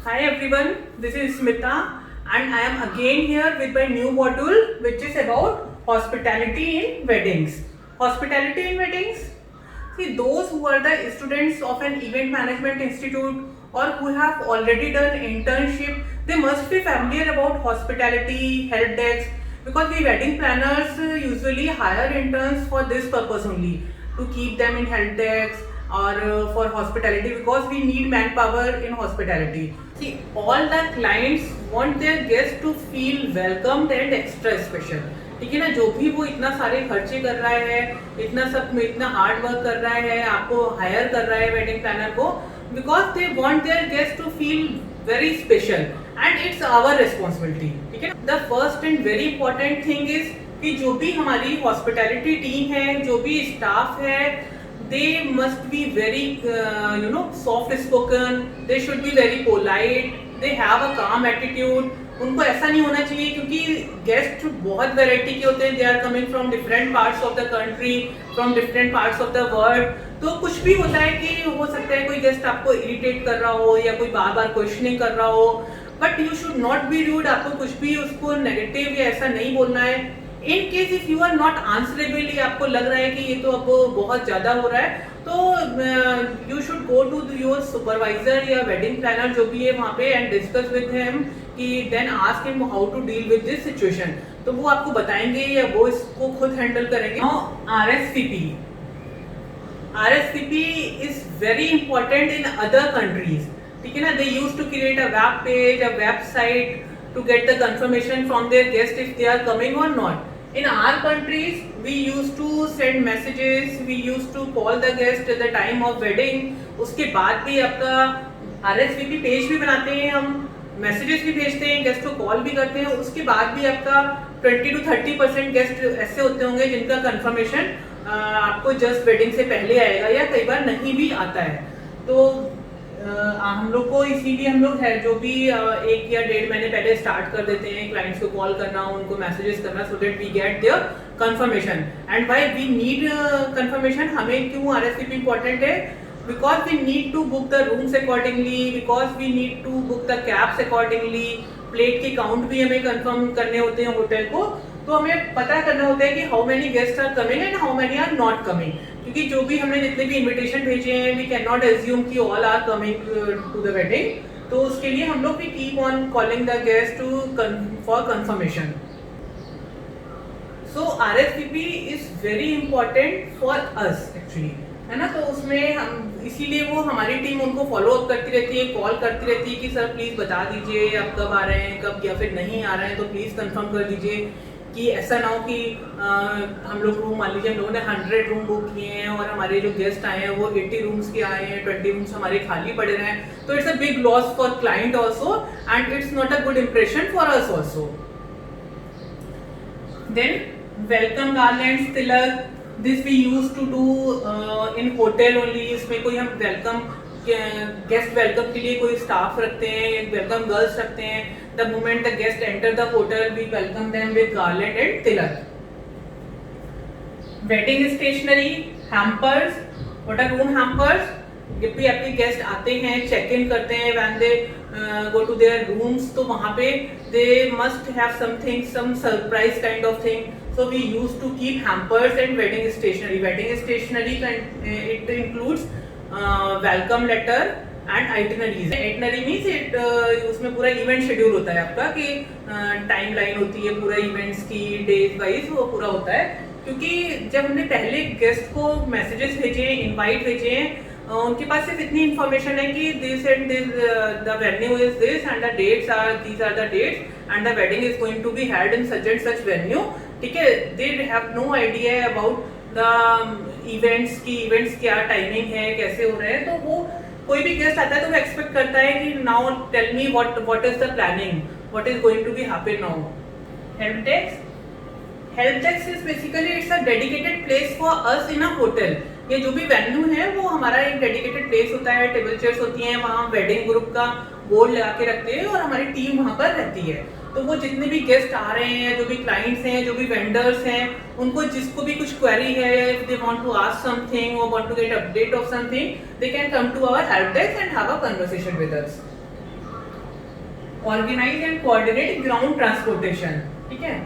Hi everyone, this is Smita and I am again here with my new module which is about hospitality in weddings. Hospitality in weddings? See, those who are the students of an event management institute or who have already done internship, they must be familiar about hospitality, help desk, because we wedding planners usually hire interns for this purpose only, to keep them in help desk or for hospitality, because we need manpower in hospitality. See, all the clients want their guests to feel welcomed and extra special. ठीक है ना, जो भी वो इतना सारे खर्चे कर रहा है, इतना हार्ड वर्क कर रहा है, आपको हायर कर रहा है वेडिंग प्लानर को, because they want their guest to feel very special and it's our responsibility. ठीक है, the first and very important thing is कि जो भी हमारी हॉस्पिटैलिटी टीम है, जो भी स्टाफ है, they must be very soft spoken, they should be very polite, they have a calm attitude. उनको ऐसा नहीं होना चाहिए, क्योंकि गेस्ट बहुत वैरायटी के होते हैं, they are coming from different parts of the country, from different parts of the world. तो कुछ भी होता है कि हो सकता है कोई गेस्ट आपको इरिटेट कर रहा हो या कोई बार बार क्वेश्चनिंग कर रहा हो, but you should not be rude. आपको कुछ भी उसको नेगेटिव या ऐसा नहीं बोलना है. In case if you are not answerable, आपको लग रहा है कि ये तो अब बहुत ज़्यादा हो रहा है, तो you should go to your supervisor या वेडिंग प्लानर जो भी है वहाँ पे एंड डिस्कस विद हिम, कि then ask him how to deal with this situation. तो वो आपको बताएंगे या वो इसको खुद हैंडल करेंगे. RSVP is very important in other countries. ठीक है ना, they use to create a web page, a website to get the confirmation from their guest if they are coming or not. In our countries, we used to send messages, we used to call the guest at the time of wedding. उसके बाद भी आपका RSVP page भी बनाते हैं, हम messages भी भेजते हैं, गेस्ट को कॉल भी करते हैं. उसके बाद भी आपका 20 to 30% गेस्ट ऐसे होते होंगे जिनका कंफर्मेशन आपको जस्ट वेडिंग से पहले आएगा या कई बार नहीं भी आता है. तो हम लोग को इसीलिए हम लोग है जो भी 1 या 1.5 महीने पहले स्टार्ट कर देते हैं क्लाइंट्स को कॉल करना, उनको मैसेजेस करना, so that we get their confirmation. And why we need confirmation, हमें क्यों RSVP इंपॉर्टेंट है? Because we need to book the rooms accordingly, because we need to book the cabs accordingly. Plate के count भी हमें confirm करने होते हैं hotel को, तो हमें पता करना होता है कि how many guest are coming and how many are not coming. क्योंकि जो भी हमने जितने भी इनविटेशन भेजे हैं, वी कैन नॉट एज्यूम कि all are coming to the wedding. तो उसके लिए हम लोग भी keep on calling the guest to for confirmation. So RSVP is very important for us actually, है ना. तो उसमें हम इसीलिए वो हमारी टीम उनको फॉलो अप करती रहती है, कॉल करती रहती है कि सर प्लीज़ बता दीजिए आप कब आ रहे हैं, कब या फिर नहीं आ रहे हैं, तो प्लीज़ कंफर्म कर दीजिए. कि ऐसा ना हो कि हम लोग रूम, मान लीजिए हम लोगों ने 100 रूम बुक किए हैं और हमारे जो गेस्ट आए हैं वो 80 रूम्स के आए हैं, 20 रूम्स हमारे खाली पड़े रहे हैं. तो it's a big loss for client also and it's not a good impression for us also. Then welcome garlands, tilak, this we use to do in hotel only. इसमें कोई हम वेलकम गेस्ट वेलकम के लिए कोई स्टाफ रखते हैं, एक welcome girls रखते हैं. The moment the guest enter the hotel we welcome them with garland and tilak. Wedding stationery, hampers. What are room hampers? जब भी आपके गेस्ट आते हैं, चेक इन करते हैं, when they go to their rooms, तो वहाँ पे they must have something, some surprise kind of thing. So we used to keep hampers and wedding stationery. Wedding stationery it includes welcome letter and itineraries. Itinerary means it उसमें पूरा event schedule होता है आपका, कि time line होती है पूरा events की, डेज वाइज वो पूरा होता है. क्योंकि जब हमने पहले गेस्ट को मैसेजेस भेजे हैं, इनवाइट भेजे हैं, उनके पास सिर्फ इतनी इन्फॉर्मेशन है कि this and this, the venue is this and the dates are these are the dates and the wedding is going to be held in such and such venue. ठीक है, they have no idea about the events की events क्या timing है, कैसे हो रहे हैं. तो वो कोई भी गेस्ट आता है तो वो एक्सपेक्ट करता है कि now tell me what is the planning, what is going to be happen now. Help desk is basically it's a dedicated place for us in a hotel. ये जो भी वेन्यू है वो हमारा एक डेडिकेटेड प्लेस होता है, टेबल चेयर्स होती हैं, वहाँ वेडिंग ग्रुप का बोर्ड लगा के रखते हैं और हमारी टीम वहाँ पर रहती है. तो वो जितने भी गेस्ट आ रहे हैं, जो भी क्लाइंट्स हैं, जो भी वेंडर्स हैं, उनको जिसको भी कुछ क्वेरी है, if they want to ask something और want to get update of something, they can come to our help desk and have a conversation with us. Organize and coordinate ground transportation, ठीक है।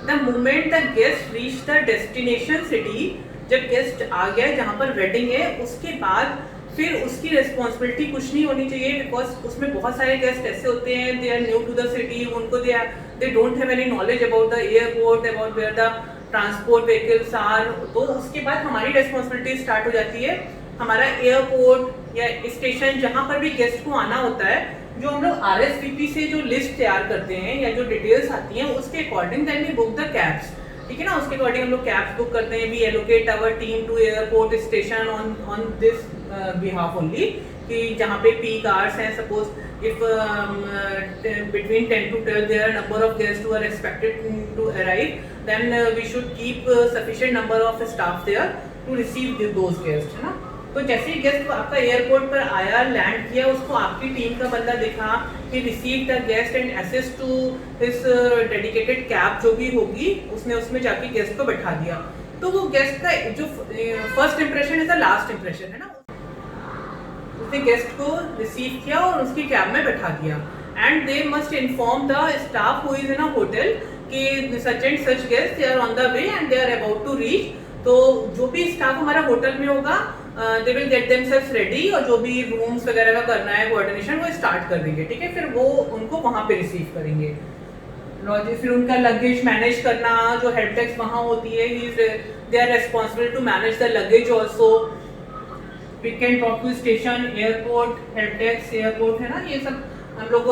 The moment the guest reach the destination city, जब guest आ गया जहाँ पर wedding है, उसके बाद फिर उसकी रिस्पॉन्सिबिलिटी कुछ नहीं होनी चाहिए, बिकॉज उसमें बहुत सारे गेस्ट ऐसे होते हैं, they are new to the city, उनको they don't have any knowledge about the airport, about where the transport vehicles are. तो उसके बाद हमारी रिस्पॉन्सिबिलिटी स्टार्ट हो जाती है। हमारा एयरपोर्ट या स्टेशन जहाँ पर भी गेस्ट को आना होता है, जो हम लोग RSVP से जो लिस्ट तैयार करते हैं या जो डिटेल्स आती हैं उसके according then we book the cabs, ठीक है ना। उसके अकॉर्डिंग हम लोग कैब्स बुक करते हैं। We allocate our team to airport station on this behalf only, कि जहाँ पे पीक आवर्स हैं, suppose if between 10 to 12 there are number of guests who are expected to arrive, then we should keep sufficient number of staff there to receive those guests, है ना। तो जैसे ही guest आपका airport पर आया, land किया, उसको आपकी टीम का बंदा दिखा, he receive the guest and assist to his dedicated cab जो भी होगी, उसने उसमें जाके गेस्ट को बैठा दिया। तो वो गेस्ट का जो first impression is the last impression, है ना। उसने गेस्ट को रिसीव किया और उसकी कैब में बैठा दिया, and they must inform the staff who is in a hotel कि such and such guest they are on the way and they are about to reach. तो जो भी स्टाफ हमारा होटल में होगा, they will get themselves ready, और जो भी रूम्स वगैरह का करना है कोऑर्डिनेशन वो स्टार्ट कर देंगे, ठीक है। फिर वो उनको वहाँ पे रिसीव करेंगे। फिर उनका लगेज मैनेज करना, जो हेल्प डेस्क वहाँ होती है, they are responsible to manage the luggage also. Pick and drop to station, airport, help desk, airport, है ना। ये सब हम लोग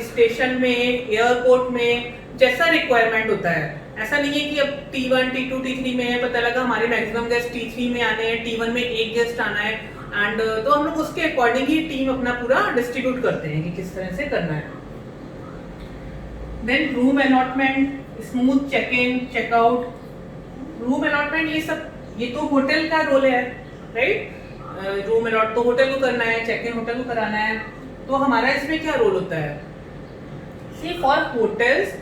स्टेशन में, एयरपोर्ट में जैसा रिक्वायरमेंट होता है। ऐसा नहीं है कि अब T1, T2, T3 में है, पता लगा हमारे मैक्सिमम गेस्ट T3 में आने हैं, T1 में एक गेस्ट आना है, एंड तो हम लोग उसके अकॉर्डिंग ही टीम अपना पूरा डिस्ट्रीब्यूट करते हैं कि किस तरह से करना है। Then room allotment, smooth check in, checkout. Room allotment ये तो होटल का रोल है, राइट। रूम अलॉट तो होटल को करना है, चेक इन होटल को कराना है। तो हमारा इसमें क्या रोल होता है? See for hotels,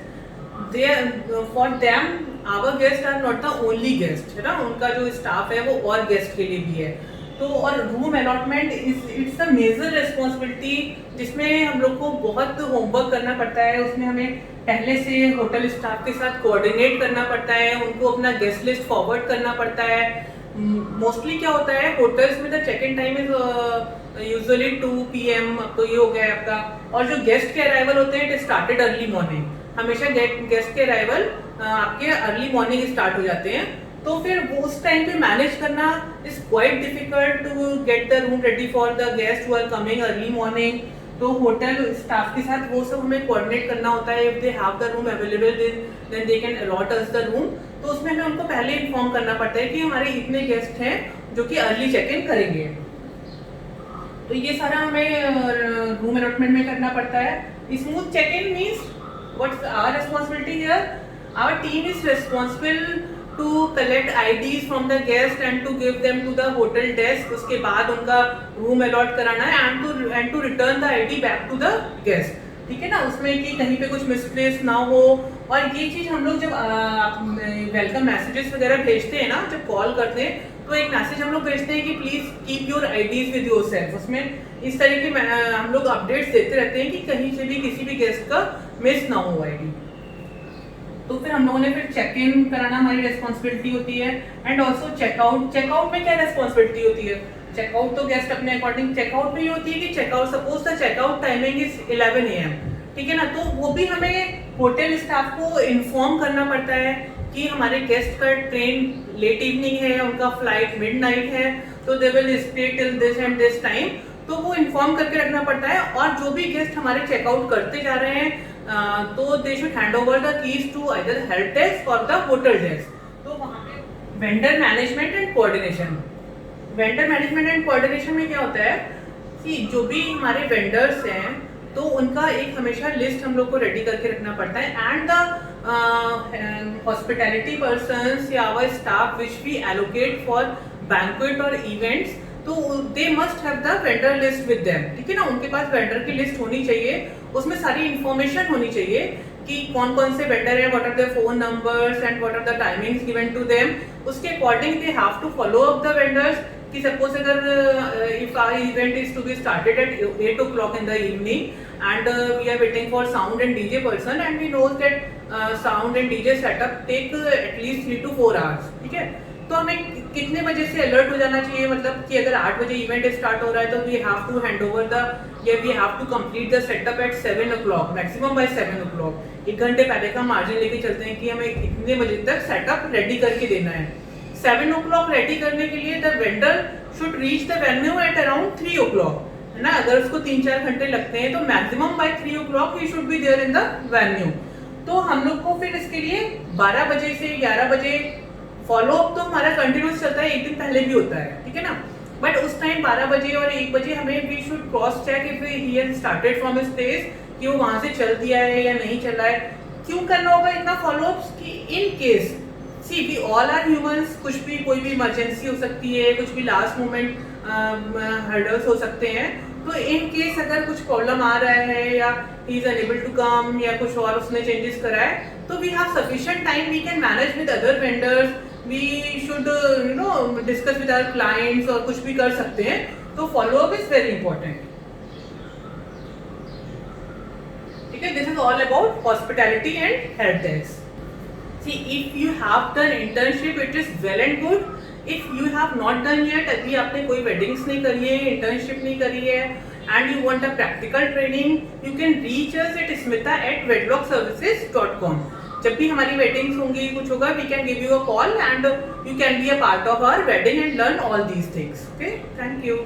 for them our guest are not the only guest, है ना। उनका जो स्टाफ है वो और गेस्ट के लिए भी है। तो और room allotment it's a major responsibility, जिसमें हम लोग को बहुत होमवर्क करना पड़ता है। उसमें हमें पहले से होटल स्टाफ के साथ कोऑर्डिनेट करना पड़ता है, उनको अपना गेस्ट लिस्ट फॉरवर्ड करना पड़ता है। मोस्टली क्या होता है होटल्स में, the check in time is usually 2 PM, तो ये हो गया है आपका। और जो गेस्ट के अराइवल होते हैं इट स्टार्टेड अर्ली मॉर्निंग, हमेशा गेस्ट के अराइवल आपके अर्ली मॉर्निंग स्टार्ट हो जाते हैं। तो फिर वो उस टाइम पे मैनेज करना is quite difficult to get the room ready for the guest who are coming early morning. तो होटल स्टाफ के साथ वो सब हमें कोऑर्डिनेट करना होता है। If they have the room available then they can allot us the room. तो उसमें हमें उनको पहले इन्फॉर्म करना पड़ता है कि हमारे इतने गेस्ट हैं जो कि अर्ली चेक इन करेंगे। तो ये सारा हमें रूम अलॉटमेंट में करना पड़ता है। Smooth check in means what's our responsibility here? Our team is responsible to collect IDs from the guest and to give them to the hotel desk। उसके बाद उनका रूम अलॉट कराना है and to return the ID back to the guest, ठीक है ना। उसमें कि कहीं पे कुछ मिसप्लेस ना हो। और ये चीज़ हम लोग जब वेलकम मैसेजेस वगैरह भेजते हैं ना, जब कॉल करते हैं तो एक मैसेज हम लोग भेजते हैं कि please keep your IDs with yourself. उसमें इस तरह के हम लोग अपडेट्स देते रहते हैं कि कहीं से भी किसी भी गेस्ट का मिस ना हो ID। तो फिर हम लोगों ने फिर चेक इन कराना हमारी रिस्पॉन्सिबिलिटी होती है, एंड ऑल्सो चेकआउट। चेकआउट में क्या रिस्पॉन्सिबिलिटी होती है? चेकआउट तो गेस्ट अपने अकॉर्डिंग, चेकआउट में ये होती है कि checkout, suppose the checkout timing is 11 AM, ठीक है ना। तो वो भी हमें होटल स्टाफ को इन्फॉर्म करना पड़ता है कि हमारे गेस्ट का ट्रेन लेट इवनिंग है, उनका फ्लाइट मिडनाइट है, तो they will stay till this and this time. तो वो इन्फॉर्म करके रखना पड़ता है। और जो भी गेस्ट हमारे चेकआउट करते जा रहे हैं तो they should hand over the keys to either help desk और द होटल डेस्क। तो वहाँ पे vendor management and coordination. Vendor management and coordination में क्या होता है कि जो भी हमारे वेंडर्स हैं तो उनका एक हमेशा लिस्ट हम लोग को रेडी करके रखना पड़ता है। एंड द हॉस्पिटैलिटी पर्सन्स या our staff which we allocate for banquet और इवेंट्स, तो they must have the vendor list with them, ठीक है ना। उनके पास वेंडर की लिस्ट होनी चाहिए, उसमें सारी इंफॉर्मेशन होनी चाहिए कि कौन कौन से वेंडर हैं, what are their phone numbers and what are the timings given to them. उसके according they have to follow up the vendors कि सपोज अगर if our event is to be started at 8 o'clock in the evening and we are waiting for sound and DJ person and we know that sound and DJ setup take at least 3 to 4 hours, ठीक है। तो हमें कितने बजे से alert हो जाना चाहिए, मतलब कि अगर 8 बजे इवेंट स्टार्ट हो रहा है तो we have to hand over the या we have to complete the setup at 7 o'clock, maximum by 7 o'clock। 1 घंटे पहले का मार्जिन लेके चलते हैं कि हमें इतने बजे तक सेटअप रेडी करके देना है। 7 o'clock रेडी करने के लिए the vendor should reach the venue at around 3 o'clock, है ना। अगर उसको 3-4 घंटे लगते हैं तो maximum by 3 o'clock he should be there in the venue. तो हम लोग को फिर इसके लिए 12 बजे से 11 बजे फॉलो अप तो हमारा कंटिन्यूस चलता है, एक दिन पहले भी होता है, ठीक है ना। बट उस टाइम 12 बजे और 1 बजे हमें we should cross check if he has started from his place कि वो वहां से चल दिया है या नहीं चला है। क्यों करना होगा इतना फॉलो अप्स कि in case see we all are humans, कुछ भी कोई भी इमरजेंसी हो सकती है, कुछ भी लास्ट मोमेंट हर्डल्स हो सकते हैं। तो इन केस अगर कुछ प्रॉब्लम आ रहा है या he is unable to come या कुछ और उसने चेंजेस करा है तो we have sufficient time, we can manage with other vendors, we should you know discuss with our clients और कुछ भी कर सकते हैं। तो follow up is very important, ठीक है। This is all about hospitality and help desk. See, if you have done internship, it is well and good. If you have not done yet, अभी आपने कोई weddings नहीं करी है, internship नहीं करी है, and you want a practical training, you can reach us at smita@wedlockservices.com. जब भी हमारी weddings होंगी, कुछ होगा, we can give you a call and you can be a part of our wedding and learn all these things. Okay, thank you.